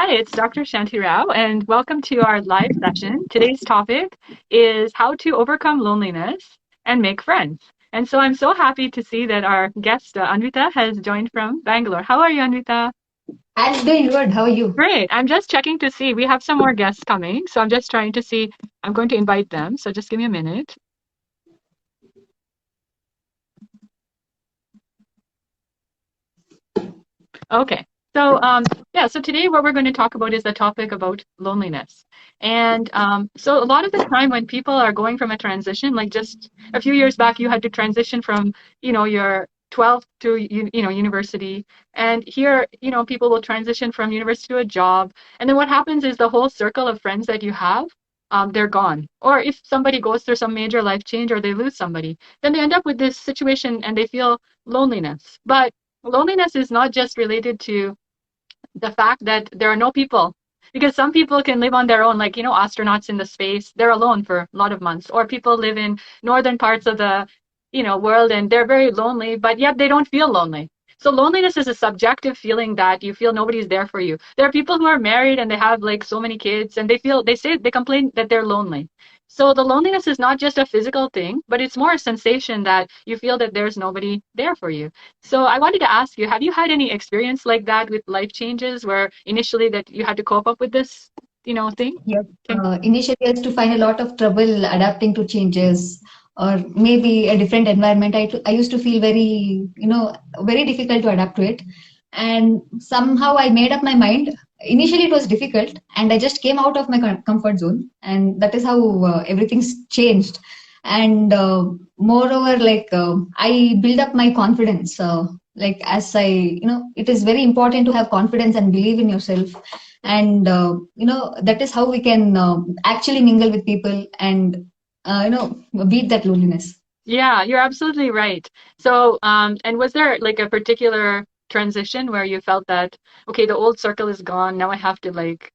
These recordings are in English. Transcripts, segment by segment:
Hi, it's Dr. Shanti Rao, and welcome to our live session. Today's topic is how to overcome loneliness and make friends. And so I'm so happy to see that our guest, Anvita, has joined from Bangalore. How are you, Anvita? I'm doing good. How are you? Great. I'm just checking to see. We have some more guests coming, so I'm just trying to see. I'm going to invite them, so just give me a minute. Okay. So today what we're going to talk about is the topic about loneliness. And so a lot of the time when people are going from a transition, like just a few years back, you had to transition from, your 12th to, university. And here, people will transition from university to a job. And then what happens is the whole circle of friends that you have, they're gone. Or if somebody goes through some major life change or they lose somebody, then they end up with this situation and they feel loneliness. But loneliness is not just related to the fact that there are no people, because some people can live on their own, like astronauts in the space, they're alone for a lot of months, or people live in northern parts of the world and they're very lonely, but yet they don't feel lonely. So loneliness is a subjective feeling that you feel nobody's there for you. There are people who are married and they have like so many kids and they complain that they're lonely. So the loneliness is not just a physical thing, but it's more a sensation that you feel that there's nobody there for you. So I wanted to ask you, have you had any experience like that with life changes where initially that you had to cope up with this, thing? Yes. Can, Initially, I used to find a lot of trouble adapting to changes or maybe a different environment. I used to feel very difficult to adapt to it. And somehow I made up my mind. Initially, it was difficult, and I just came out of my comfort zone. And that is how everything's changed. And moreover, I build up my confidence. It is very important to have confidence and believe in yourself, and that is how we can actually mingle with people and beat that loneliness. yeah, you're absolutely right. So, and was there like a particular transition where you felt that, okay, the old circle is gone, now I have to like,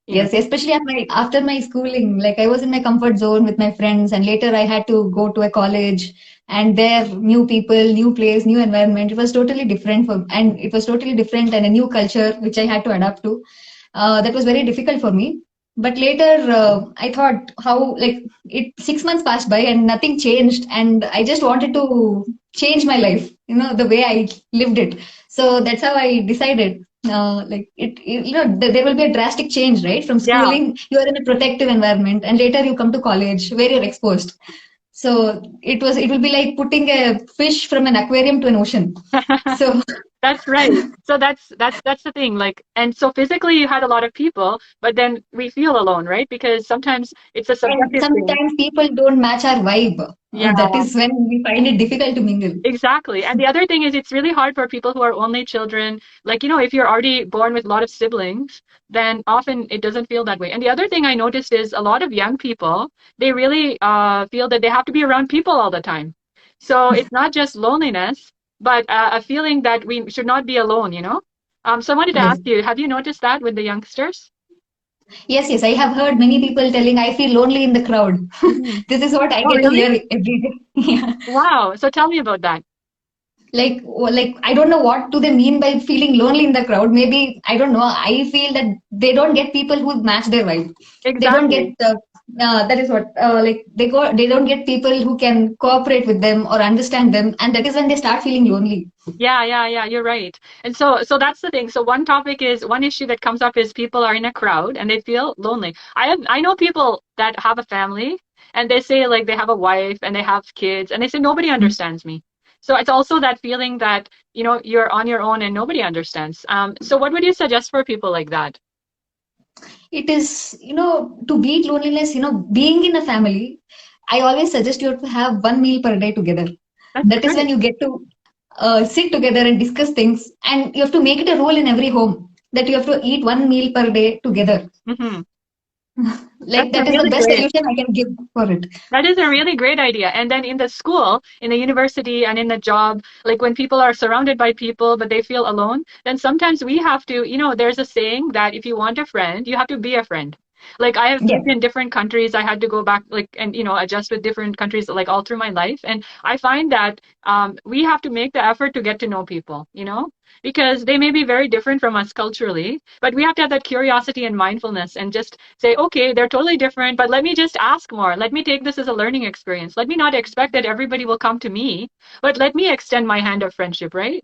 you know, Yes, especially after my schooling, like I was in my comfort zone with my friends, and later I had to go to a college, and there new people, new place, new environment. It was totally different and it was totally different and a new culture which I had to adapt to. That was very difficult for me. But later, I thought how like it 6 months passed by and nothing changed, and I just wanted to change my life, the way I lived it. So that's how I decided. There will be a drastic change, right? From yeah. schooling, you are in a protective environment, and later you come to college where you're exposed. So it will be like putting a fish from an aquarium to an ocean. So That's right. So that's the thing. Like, and so physically you had a lot of people, but then we feel alone, right? Because sometimes it's a and subjective thing. sometimes people don't match our vibe. Yeah. That is when we find it difficult to mingle. Exactly. And the other thing is it's really hard for people who are only children. Like, if you're already born with a lot of siblings, then often it doesn't feel that way. And the other thing I noticed is a lot of young people, they really feel that they have to be around people all the time. So it's not just loneliness, but a feeling that we should not be alone. So I wanted to Yes. ask you, have you noticed that with the youngsters? Yes, yes. I have heard many people telling I feel lonely in the crowd. Mhm. This is what I Oh, get to really? hear every day. Yeah. Wow. So tell me about that. Like I don't know what do they mean by feeling lonely in the crowd. Maybe I don't know. I feel that they don't get people who match their vibe. They don't get Exactly. that is what like they don't get people who can cooperate with them or understand them, and that is when they start feeling lonely. Yeah, yeah, yeah, you're right. And so that's the thing. So one issue that comes up is people are in a crowd and they feel lonely. I know people that have a family and they say like they have a wife and they have kids and they say nobody understands me. So it's also that feeling that, you're on your own and nobody understands. So what would you suggest for people like that? It is, to beat loneliness, being in a family, I always suggest you to have one meal per day together. That's That is great. when you get to sit together and discuss things, and you have to make it a rule in every home that you have to eat one meal per day together. Hmm. That's Like a that is the really best great. solution I can give for it. That is a really great idea. And then in the school, in the university, and in the job, like when people are surrounded by people, but they feel alone, then sometimes we have to, there's a saying that if you want a friend, you have to be a friend. Like I have Yes. lived in different countries. I had to go back like and adjust with different countries like all through my life. And I find that we have to make the effort to get to know people, because they may be very different from us culturally, but we have to have that curiosity and mindfulness and just say, okay, they're totally different, but let me just ask more. Let me take this as a learning experience. Let me not expect that everybody will come to me, but let me extend my hand of friendship, right?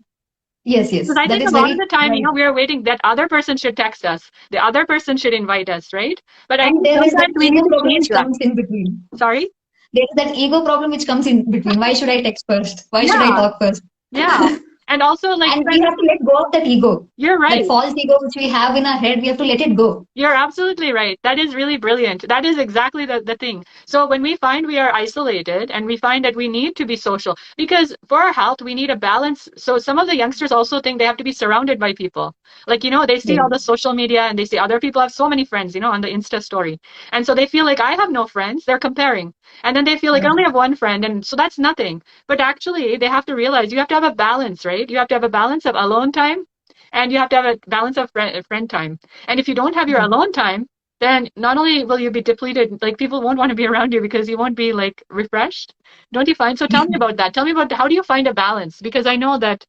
Yes, Because yes. I That think is a lot of very the time, right. we are waiting that other person should text us, the other person should invite us, right? But I And think there is that sometimes we need ego to problem change which that. comes in between. Sorry? There is that ego problem which comes in between. Why should I text first? Why should I Yeah, talk first? yeah. And also, like, And we have to let go of that ego. you're That right. false ego which we have in our head, we have to let it go. You're absolutely right. That is really brilliant. That is exactly the thing. So when we find we are isolated and we find that we need to be social, because for our health, we need a balance. So some of the youngsters also think they have to be surrounded by people. Like, they see Yes. all the social media and they see other people have so many friends, on the Insta story. And so they feel like I have no friends. They're comparing. And then they feel like I Yeah. only have one friend. And so that's nothing. But actually, they have to realize you have to have a balance, right? You have to have a balance of alone time and you have to have a balance of friend time. And if you don't have your Yes. alone time, then not only will you be depleted, like people won't want to be around you because you won't be like refreshed. Don't you find? So tell me about that. Tell me about how do you find a balance? Because I know that,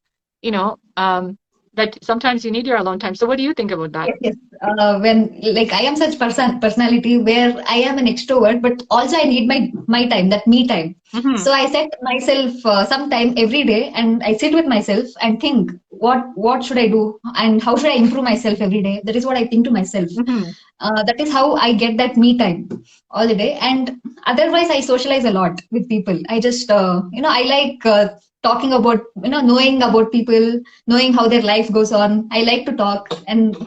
that sometimes you need your alone time. So what do you think about that? Yes, yes. When like I am such personality where I am an extrovert, but also I need my time, that me time. Mm-hmm. So I set myself some time every day, and I sit with myself and think what should I do and how should I improve myself every day. That is what I think to myself. Mm-hmm. That is how I get that me time all the day. And otherwise, I socialize a lot with people. I just I like talking about knowing about people, knowing how their life goes on. I like to talk, and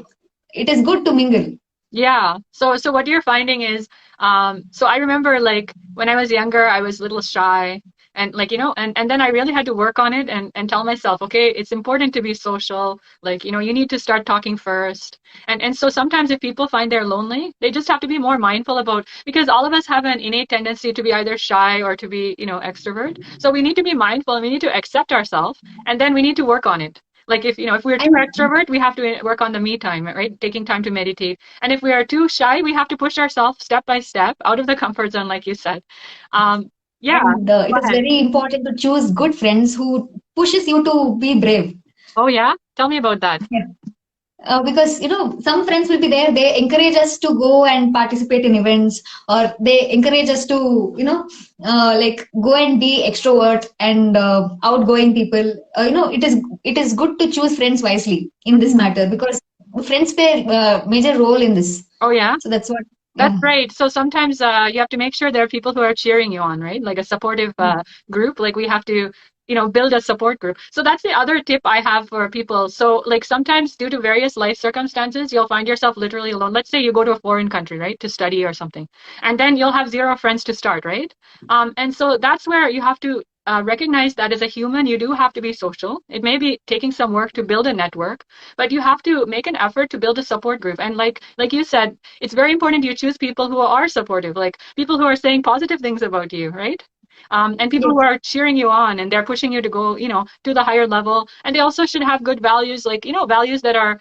it is good to mingle. Yeah. So what you're finding is, so I remember like when I was younger, I was a little shy and like, and then I really had to work on it and tell myself, okay, it's important to be social. Like, you need to start talking first. And so sometimes if people find they're lonely, they just have to be more mindful about, because all of us have an innate tendency to be either shy or to be, extrovert. So we need to be mindful and we need to accept ourselves and then we need to work on it. Like if we're too And extrovert, we have to work on the me time, right? Taking time to meditate. And if we are too shy, we have to push ourselves step by step out of the comfort zone, like you said. Um, yeah, and go it is ahead. very important to choose good friends who pushes you to be brave. Oh, yeah? Tell me about that. Because some friends will be there, they encourage us to go and participate in events, or they encourage us to like go and be extrovert and outgoing people. It is good to choose friends wisely in this Mhm. matter, because friends play a major role in this. Oh, yeah? So that's what. That's Yeah. right. So sometimes you have to make sure there are people who are cheering you on, right? Like a supportive group. Like we have to, build a support group. So that's the other tip I have for people. So like sometimes due to various life circumstances, you'll find yourself literally alone. Let's say you go to a foreign country, right, to study or something, and then you'll have zero friends to start, right? And so that's where you have to recognize that as a human, you do have to be social. It may be taking some work to build a network, but you have to make an effort to build a support group. And like you said, it's very important you choose people who are supportive, like people who are saying positive things about you, right? And people Yes. who are cheering you on and they're pushing you to go, to the higher level. And they also should have good values, like, values that are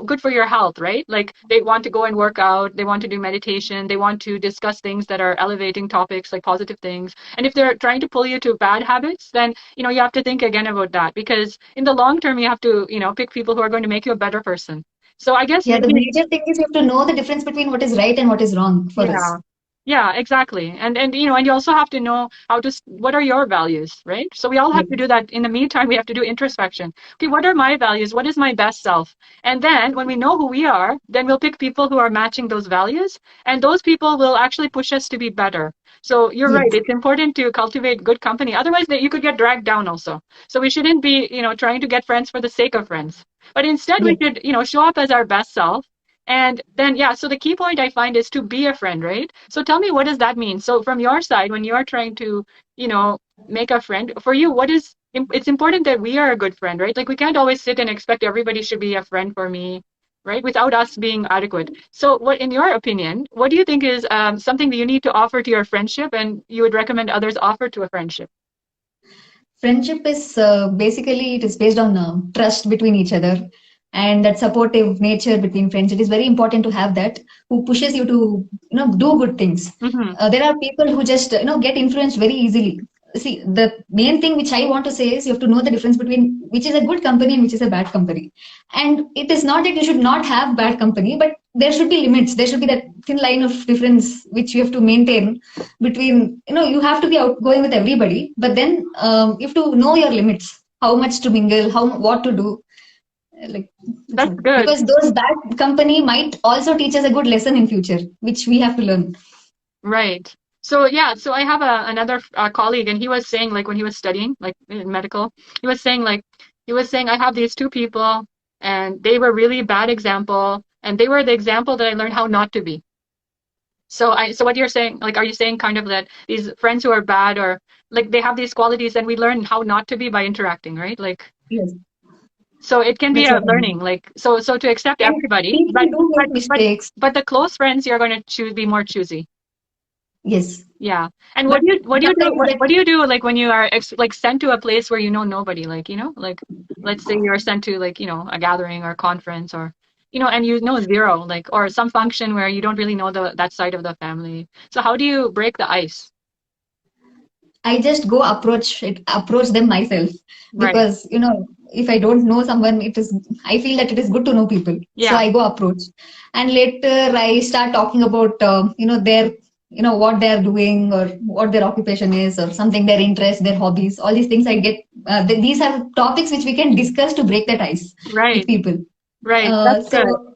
good for your health, right? Like they want to go and work out, they want to do meditation, they want to discuss things that are elevating topics, like positive things. And if they're trying to pull you to bad habits, then, you have to think again about that because in the long term, you have to, pick people who are going to make you a better person. So I guess Yeah, the maybe major thing is you have to know the difference between what is right and what is wrong for us. yeah. Yeah, exactly. And and you also have to know how to what are your values, right? So we all have to Yes. do that. In the meantime, we have to do introspection. Okay, what are my values? What is my best self? And then when we know who we are, then we'll pick people who are matching those values, and those people will actually push us to be better. So you're right. Yes. It's important to cultivate good company. Otherwise, you could get dragged down also. So we shouldn't be, trying to get friends for the sake of friends. But instead, we Yes. should, show up as our best self and then, yeah, so the key point I find is to be a friend, right? So tell me, what does that mean? So from your side, when you are trying to, you know, make a friend, for you, it's important that we are a good friend, right? Like we can't always sit and expect everybody should be a friend for me, right? Without us being adequate. So what, in your opinion, what do you think is something that you need to offer to your friendship and you would recommend others offer to a friendship? Friendship is basically it is based on trust between each other. and that supportive nature between friends. It is very important to have that, who pushes you to, do good things. Mm-hmm. There are people who just, get influenced very easily. See, the main thing which I want to say is you have to know the difference between which is a good company and which is a bad company. And it is not that you should not have bad company, but there should be limits. There should be that thin line of difference which you have to maintain between, you have to be outgoing with everybody, but then you have to know your limits, how much to mingle, what to do. Like, that's That's all. good. Because those bad company might also teach us a good lesson in future, which we have to learn. Right. So yeah, so I have another colleague, and he was saying like when he was studying like in medical, he was saying like he was saying I have these two people, and they were really bad example, and they were the example that I learned how not to be. So what you're saying, like, are you saying kind of that these friends who are bad or like they have these qualities, and we learn how not to be by interacting, right? Like, Yes, so it can be that's a what I learning, mean. like so to accept And everybody, people do make mistakes. but the close friends you're going to choose be more choosy. Yes, Yeah. And but what do you do sometimes that what do you do like when you are like sent to a place where you know nobody, like, like let's say you're sent to like, a gathering or conference or and you know zero, like, or some function where you don't really know that side of the family. So how do you break the ice? I just go approach them myself, Right. because if I don't know someone, I feel that it is good to know people. So Yeah. I go approach, and later I start talking about their what they are doing, or what their occupation is, or something, their interests, their hobbies, all these things. I get these are topics which we can discuss to break that ice with Right. people. Right. That's good. So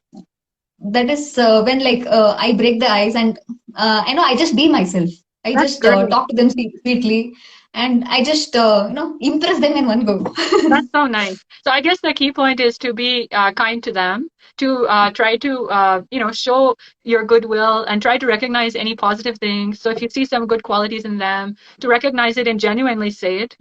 that is when, like, I break the ice, and I just be myself. I That's just great. talk to them sweetly, and I just impress them in one go. That's so nice. So I guess the key point is to be kind to them, to try to show your goodwill and try to recognize any positive things. So if you see some good qualities in them, to recognize it and genuinely say it,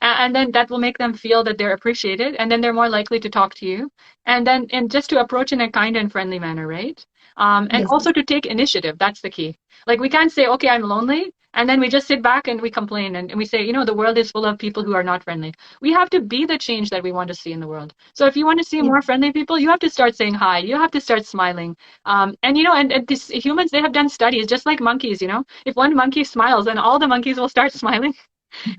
and then that will make them feel that they're appreciated, and then they're more likely to talk to you, and just to approach in a kind and friendly manner, right? And Yes, also to take initiative. That's the key. Like we can't say, okay, I'm lonely, and then we just sit back and we complain and we say, the world is full of people who are not friendly. We have to be the change that we want to see in the world. So if you want to see yes, more friendly people, you have to start saying hi. You have to start smiling. And this, humans, they have done studies just like monkeys. If one monkey smiles, then all the monkeys will start smiling.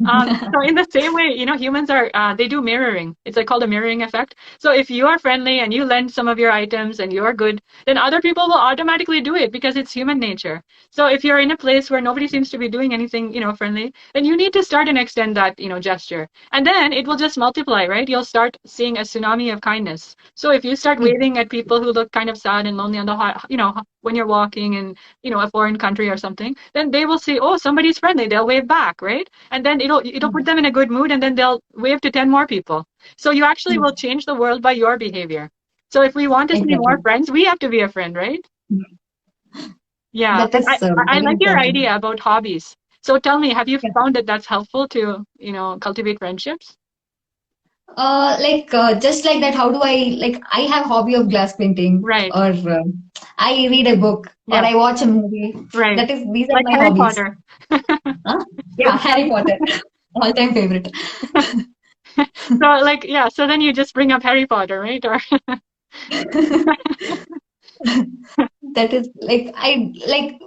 So in the same way, humans they do mirroring. It's like called a mirroring effect. So if you are friendly and you lend some of your items and you're good, then other people will automatically do it because it's human nature. So if you're in a place where nobody seems to be doing anything, friendly, then you need to start and extend that, gesture. And then it will just multiply, right? You'll start seeing a tsunami of kindness. So if you start yes, waving at people who look kind of sad and lonely on the, when you're walking in, a foreign country or something, then they will see, oh, somebody's friendly. They'll wave back, right? And then it'll put them in a good mood, and then they'll wave to 10 more people. So you actually yes, will change the world by your behavior. So if we want to see more exactly. friends, we have to be a friend, right? Yeah. That And is I very like your important. idea about hobbies. So tell me, have you Yeah. found that that's helpful to, cultivate friendships? Just like that, how do I have hobby of glass painting, Right. or I read a book, or Yeah. I watch a movie. Right. These are Like my Harry hobbies. Potter. Huh? Yeah, Harry Potter, all time favorite. So like, yeah. So then you just bring up Harry Potter, right? Or That is, like,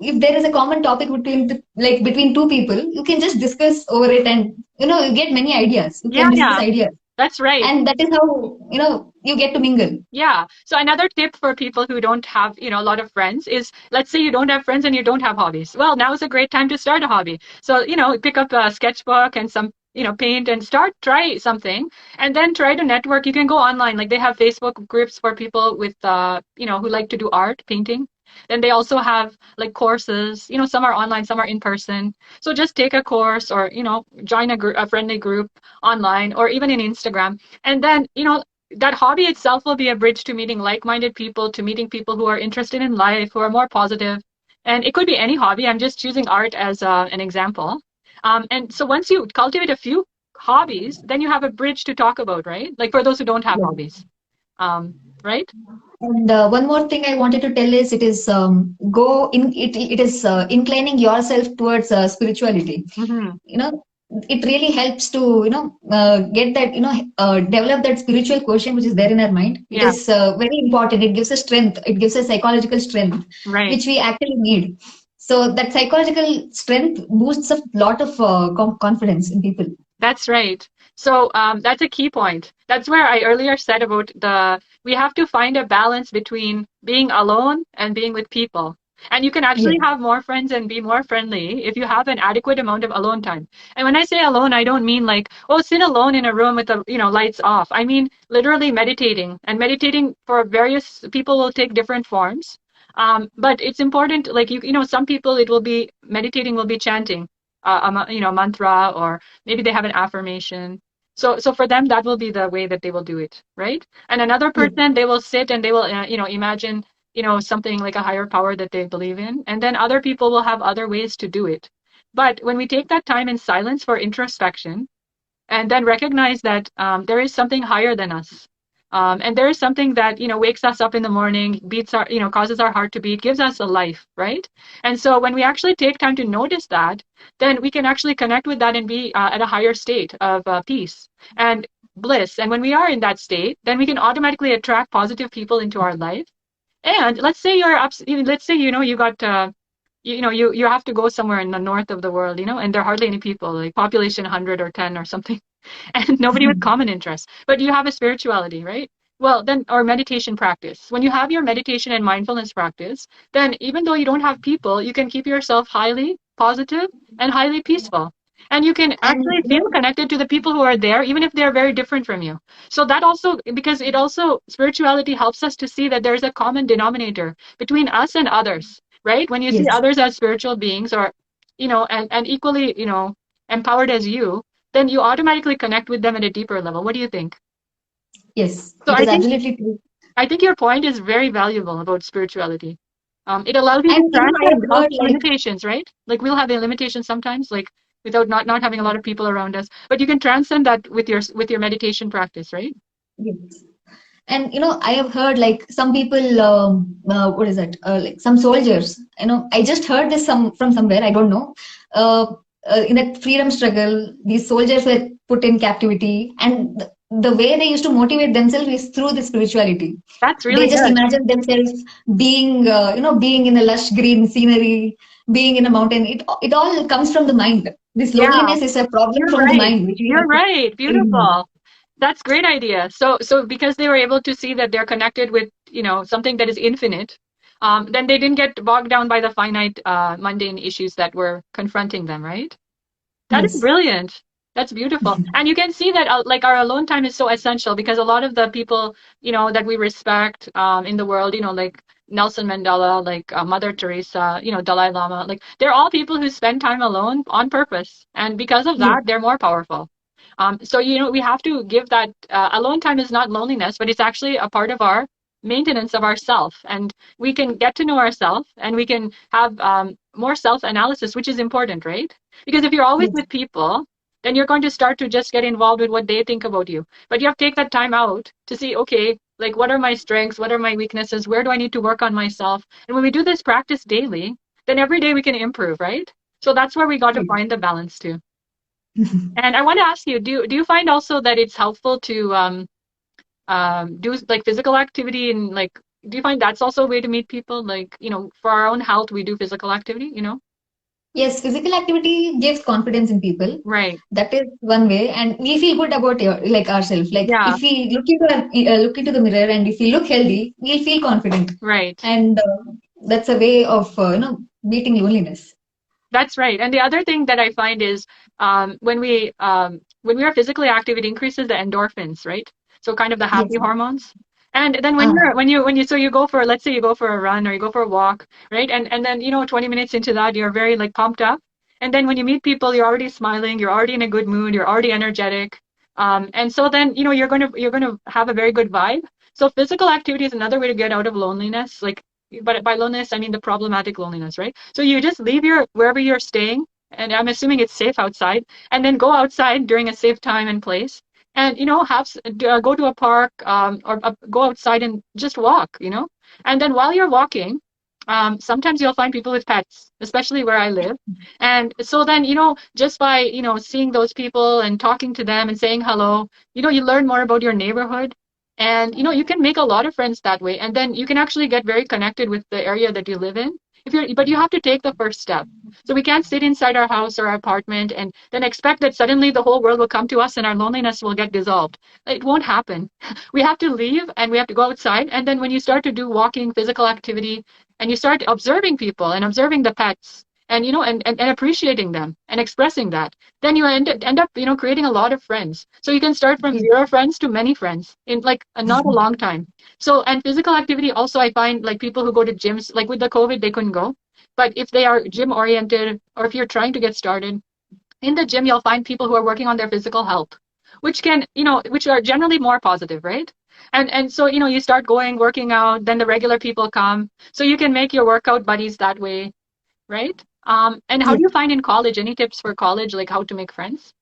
if there is a common topic between two people, you can just discuss over it, and you get many ideas. You yeah, can discuss yeah. ideas, That's right. and that is how you get to mingle. Yeah. So another tip for people who don't have, a lot of friends is, let's say you don't have friends and you don't have hobbies. Well, now is a great time to start a hobby. So, pick up a sketchbook and some, paint and try something, and then try to network. You can go online. Like they have Facebook groups for people with, who like to do art, painting. Then they also have like courses, some are online, some are in person. So just take a course or, join a friendly group online or even in Instagram. And then, that hobby itself will be a bridge to meeting like-minded people, to meeting people who are interested in life, who are more positive. And it could be any hobby. I'm just choosing art as an example. And so once you cultivate a few hobbies, then you have a bridge to talk about, right? Like for those who don't have Yeah. hobbies, right? And one more thing I wanted to tell is, it is go in it it is inclining yourself towards spirituality. Mm-hmm. You know, it really helps to get that develop that spiritual quotient which is there in our mind. It Yeah, is very important. It gives us strength. It gives us psychological strength, right. which we actually need. So that psychological strength boosts a lot of confidence in people. That's right. So that's a key point. That's where I earlier said about we have to find a balance between being alone and being with people. And you can actually Yes, have more friends and be more friendly if you have an adequate amount of alone time. And when I say alone, I don't mean like, oh, sit alone in a room with the, lights off. I mean literally meditating. And meditating for various people will take different forms. But it's important, like some people it will be meditating will be chanting, mantra, or maybe they have an affirmation. So for them, that will be the way that they will do it, right? And another yes, person, they will sit and they will, imagine, something like a higher power that they believe in. And then other people will have other ways to do it. But when we take that time in silence for introspection, and then recognize that there is something higher than us. And there is something that wakes us up in the morning, beats our causes our heart to beat, gives us a life, right? And so when we actually take time to notice that, then we can actually connect with that and be at a higher state of peace and bliss. And when we are in that state, then we can automatically attract positive people into our life. And let's say let's say you got you have to go somewhere in the north of the world, and there are hardly any people, like population 100 or 10 or something, and nobody with common interests, but you have a spirituality, right? Well, then, or meditation practice. When you have your meditation and mindfulness practice, then even though you don't have people, you can keep yourself highly positive and highly peaceful. And you can and actually feel connected to the people who are there, even if they're very different from you. So that also, because it also, spirituality helps us to see that there's a common denominator between us and others, right? When you see yes, others as spiritual beings, or, and equally, empowered as you, then you automatically connect with them at a deeper level. What do you think? yes, So it I is think absolutely true. I think your point is very valuable about spirituality. It allows you to And I have transcend all heard like limitations, right? Like we'll have a limitation sometimes, like without not having a lot of people around us, but you can transcend that with your meditation practice, right? yes. And I have heard like some people, what is that? Like some soldiers. I just heard this from somewhere. I don't know. Uh, in that freedom struggle, these soldiers were put in captivity, and the way they used to motivate themselves is through the spirituality. That's They really just good. imagine themselves being in a lush green scenery, being in a mountain. It all comes from the mind. This Yeah, loneliness is a problem you're from the right. mind, which we You're have to right. remove. Beautiful. That's great idea. So because they were able to see that they're connected with, something that is infinite, then they didn't get bogged down by the finite, mundane issues that were confronting them, right? That is Yes, brilliant. That's beautiful. And you can see that like our alone time is so essential because a lot of the people, that we respect in the world, like Nelson Mandela, like Mother Teresa, Dalai Lama, like they're all people who spend time alone on purpose. And because of yes, that, they're more powerful. So, we have to give that alone time is not loneliness, but it's actually a part of our maintenance of ourself. And we can get to know ourselves and we can have more self-analysis, which is important, right? Because if you're always yes, with people, then you're going to start to just get involved with what they think about you. But you have to take that time out to see, okay, like what are my strengths? What are my weaknesses? Where do I need to work on myself? And when we do this practice daily, then every day we can improve, right? So that's where we got to yes. find the balance too. And I want to ask you, do you find also that it's helpful to do like physical activity, and like do you find that's also a way to meet people? Like, for our own health, we do physical activity? Yes, physical activity gives confidence in people. Right. That is one way, and we feel good about like ourselves. Like Yeah, if we look into the mirror, and if we look healthy, we'll feel confident, right. and that's a way of beating loneliness. That's right. And the other thing that I find is when we are physically active, it increases the endorphins, right? So kind of the Yes. happy hormones. And then Ah, so you go for, let's say you go for a run or you go for a walk, right? And then 20 minutes into that, you're very like pumped up. And then when you meet people, you're already smiling, you're already in a good mood, you're already energetic. And so then you're gonna have a very good vibe. So physical activity is another way to get out of loneliness. Like, but by loneliness, I mean the problematic loneliness, right? So you just leave your wherever you're staying, and I'm assuming it's safe outside, and then go outside during a safe time and place, and go to a park, or go outside and just walk, and then while you're walking, sometimes you'll find people with pets, especially where I live. And so then, just by, seeing those people and talking to them and saying hello, you learn more about your neighborhood. And, you can make a lot of friends that way. And then you can actually get very connected with the area that you live in. But you have to take the first step. So we can't sit inside our house or our apartment and then expect that suddenly the whole world will come to us and our loneliness will get dissolved. It won't happen. We have to leave and we have to go outside. And then when you start to do walking, physical activity, and you start observing people and observing the pets and and appreciating them and expressing that, then you end up creating a lot of friends. So you can start from Yes. zero friends to many friends in like not a long time. So, and physical activity also, I find like people who go to gyms, like with the COVID they couldn't go, but if they are gym oriented or if you're trying to get started in the gym, you'll find people who are working on their physical health, which can, which are generally more positive, right? And so, you start going, working out, then the regular people come. So you can make your workout buddies that way, right? And how do Yes. you find in college? Any tips for college, like how to make friends?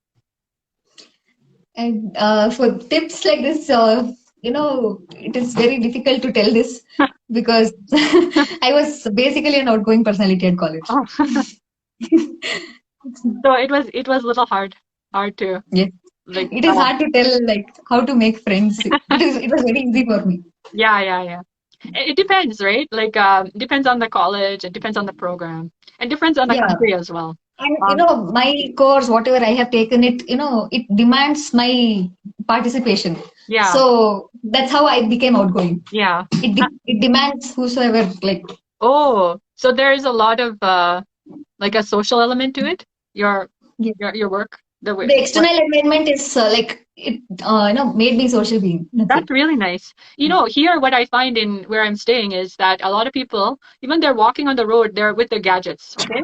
And for tips like this, it is very difficult to tell this because I was basically an outgoing personality at college. Oh, so it was a little hard to Yes. like, It is hard to tell like how to make friends. It was very easy for me. yeah, yeah, yeah. It depends, right? Like, depends on the college, it depends on the program, and depends on the Yeah. country as well. And Um, my course, whatever I have taken it, it demands my participation. yeah, So that's how I became outgoing. yeah. It demands whosoever like Oh, so there is a lot of like a social element to it. Your yeah. your work, the way The what external environment is like it made me social being. That's that's it. really nice. Here what I find in where I'm staying is that a lot of people, even they're walking on the road, they're with their gadgets, okay?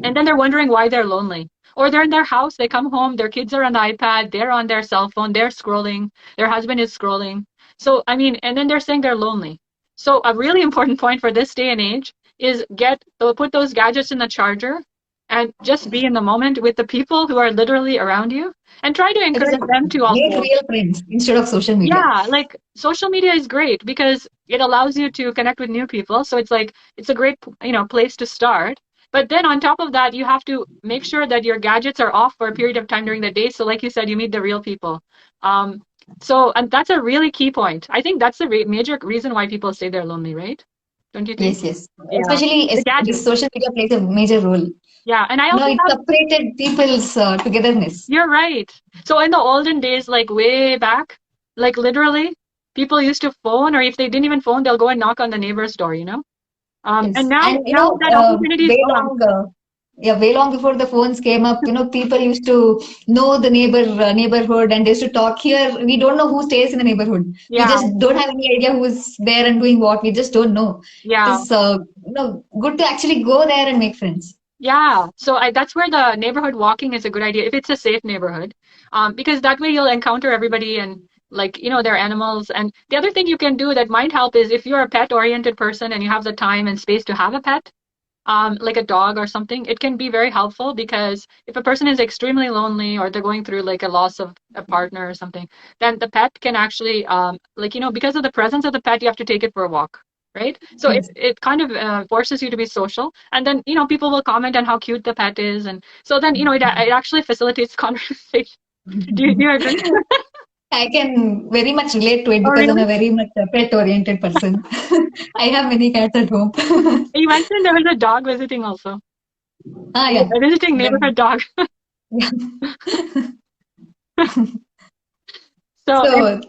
And then they're wondering why they're lonely. Or they're in their house, they come home, their kids are on the iPad, they're on their cell phone, they're scrolling, their husband is scrolling. So, I mean, and then they're saying they're lonely. So, a really important point for this day and age is put those gadgets in the charger and just be in the moment with the people who are literally around you and try to encourage Exactly. them to Make also, real friends instead of social media. yeah, like social media is great because it allows you to connect with new people. So it's like it's a great, place to start. But then on top of that, you have to make sure that your gadgets are off for a period of time during the day. So like you said, you meet the real people. Um, and that's a really key point. I think that's the major reason why people say they're lonely, right? Don't you think? Yes, yes. Yeah. Especially The this gadgets. social media plays a major role. Yeah. And I also It have, separated people's togetherness. you're right. So in the olden days, like way back, like literally, people used to phone, or if they didn't even phone, they'll go and knock on the neighbor's door, you know? And Yes, now, and now that opportunity is way gone. long, way long before the phones came up, people used to know the neighborhood, and they used to talk. Here, we don't know who stays in the neighborhood. We Yeah, just don't have any idea who's there and doing what. We just don't know. It yeah, is, good to actually go there and make friends. yeah. So that's where the neighborhood walking is a good idea if it's a safe neighborhood, because that way you'll encounter everybody and like their animals. And the other thing you can do that might help is if you're a pet-oriented person and you have the time and space to have a pet, like a dog or something, it can be very helpful because if a person is extremely lonely or they're going through like a loss of a partner or something, then the pet can actually, like, because of the presence of the pet, you have to take it for a walk, right? So it, Yes. it kind of forces you to be social. And then, people will comment on how cute the pet is. And so then, it actually facilitates conversation. Do you agree? I can very much relate to it Oh, because I'm really? a very much a pet-oriented person. I have many cats at home. You mentioned there was a dog visiting also. Yeah. A visiting Then, neighborhood dog. yeah. So, So,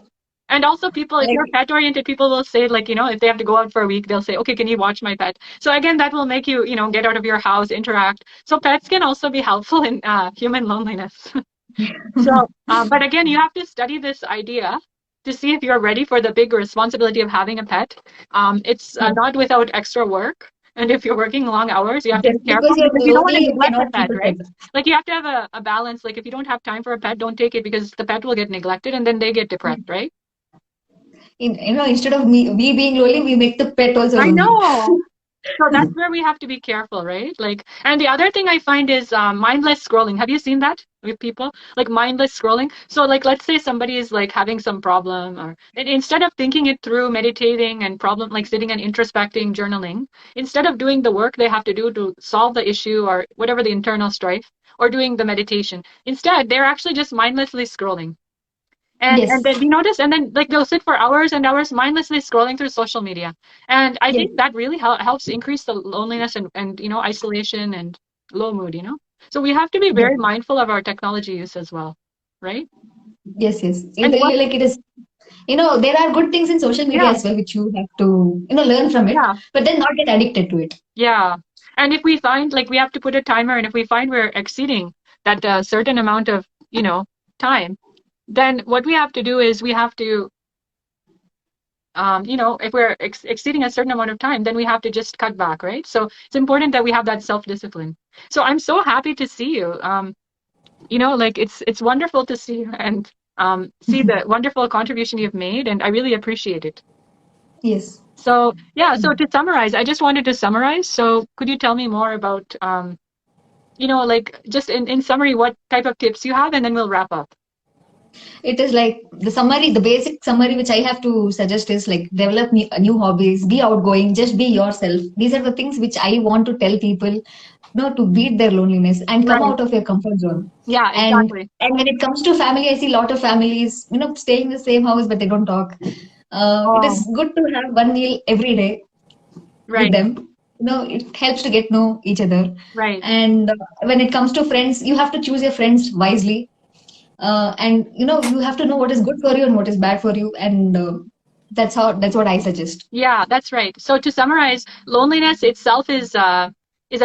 and also people, if you're like, pet oriented, people will say like, if they have to go out for a week, they'll say, okay, can you watch my pet? So again, that will make you, get out of your house, interact. So pets can also be helpful in human loneliness. So, but again, you have to study this idea to see if you're ready for the big responsibility of having a pet. It's yes. not without extra work. And if you're working long hours, you have to be Just because careful you're because you don't want lonely, to you neglect the cannot keep pet, a right? pet. Like you have to have a balance. Like if you don't have time for a pet, don't take it because the pet will get neglected and then they get depressed, right? Instead of we being lonely, we make the pet also I lonely. know. So that's where we have to be careful, right? Like, and the other thing I find is mindless scrolling. Have you seen that with people? Like mindless scrolling. So, like, let's say somebody is like having some problem, or instead of thinking it through, meditating and problem, like sitting and introspecting, journaling, instead of doing the work they have to do to solve the issue or whatever the internal strife, or doing the meditation, instead they're actually just mindlessly scrolling. And Yes, then you notice, and then like they'll sit for hours and hours mindlessly scrolling through social media. And I yes, think that really helps increase the loneliness and isolation and low mood, you know? So we have to be yes, very mindful of our technology use as well, right? yes, yes. And what, Like it is, there are good things in social media yeah, as well, which you have to, learn from it, yeah, but then not get addicted to it. yeah. And if we find like we have to put a timer, and if we find we're exceeding that certain amount of, time, then what we have to do is we have to if we're exceeding a certain amount of time, then we have to just cut back, right? So it's important that we have that self-discipline. So I'm so happy to see you. Like it's wonderful to see you and see the wonderful contribution you've made, and I really appreciate it. Yes. So yeah, so to summarize, I just wanted to summarize. So could you tell me more about like just in summary, what type of tips you have, and then we'll wrap up. It is like the basic summary which I have to suggest is like develop new hobbies, be outgoing, just be yourself. These are the things which I want to tell people, to beat their loneliness and come Right. out of your comfort zone. Yeah, And exactly. and when it comes to family, I see a lot of families, staying in the same house but they don't talk. It is Oh, good to have one meal every day with right, them. It helps to get know each other. right. And when it comes to friends, you have to choose your friends wisely, and you have to know what is good for you and what is bad for you, and that's what I suggest. Yeah, that's right. So to summarize, loneliness itself is a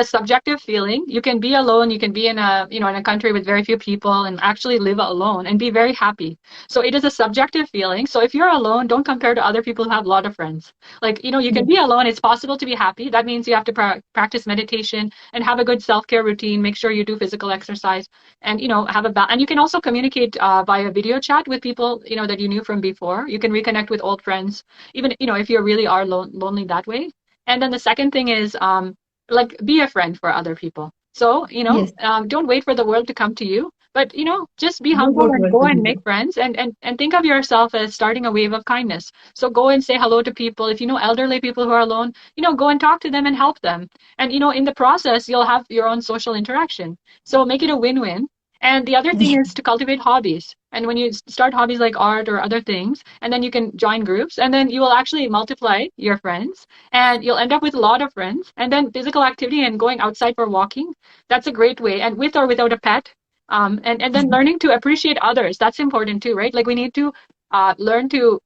subjective feeling. You can be alone, you can be in a country with very few people and actually live alone and be very happy. So it is a subjective feeling. So if you're alone, don't compare to other people who have a lot of friends. Like, you can Yes, be alone. It's possible to be happy. That means you have to practice meditation and have a good self-care routine. Make sure you do physical exercise and have and you can also communicate via video chat with people, that you knew from before. You can reconnect with old friends even if you really are lonely that way. And then the second thing is like be a friend for other people. So yes. don't wait for the world to come to you, but just be Don't humble go and towards go the and people. make friends, and think of yourself as starting a wave of kindness. So go and say hello to people. If you know elderly people who are alone, go and talk to them and help them. And in the process you'll have your own social interaction, so make it a win-win. And the other thing is to cultivate hobbies. And when you start hobbies like art or other things, and then you can join groups, and then you will actually multiply your friends, and you'll end up with a lot of friends. And then physical activity and going outside for walking, that's a great way. And with or without a pet, and then learning to appreciate others, that's important too, right? Like we need to learn to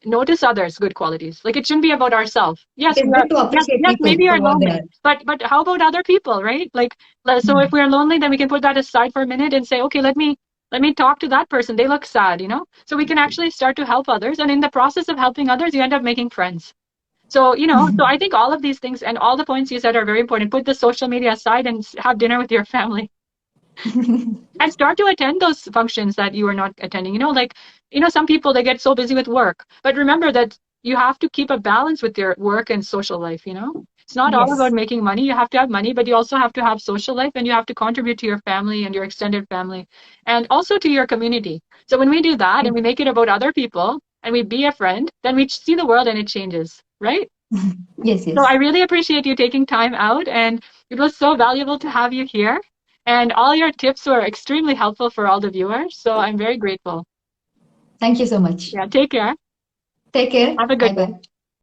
notice others' good qualities. Like it shouldn't be about ourselves. It Yes, is good to yes, appreciate yes. people Maybe for you're what they lonely, are. but how about other people, right? Like so if we're lonely, then we can put that aside for a minute and say, okay, let me talk to that person. They look sad. So we can actually start to help others. And in the process of helping others, you end up making friends. So I think all of these things and all the points you said are very important. Put the social media aside and have dinner with your family and start to attend those functions that you are not attending. Some people, they get so busy with work, but remember that you have to keep a balance with your work and social life. It's not all about Yes. making money. You have to have money, but you also have to have social life, and you have to contribute to your family and your extended family and also to your community. So when we do that and we make it about other people and we be a friend, then we see the world and it changes, right? Yes, So I yes. really appreciate you taking time out, and it was so valuable to have you here. And all your tips were extremely helpful for all the viewers. So I'm very grateful. Thank you so much. Yeah, take care. Take care. Have a Bye good day. bye.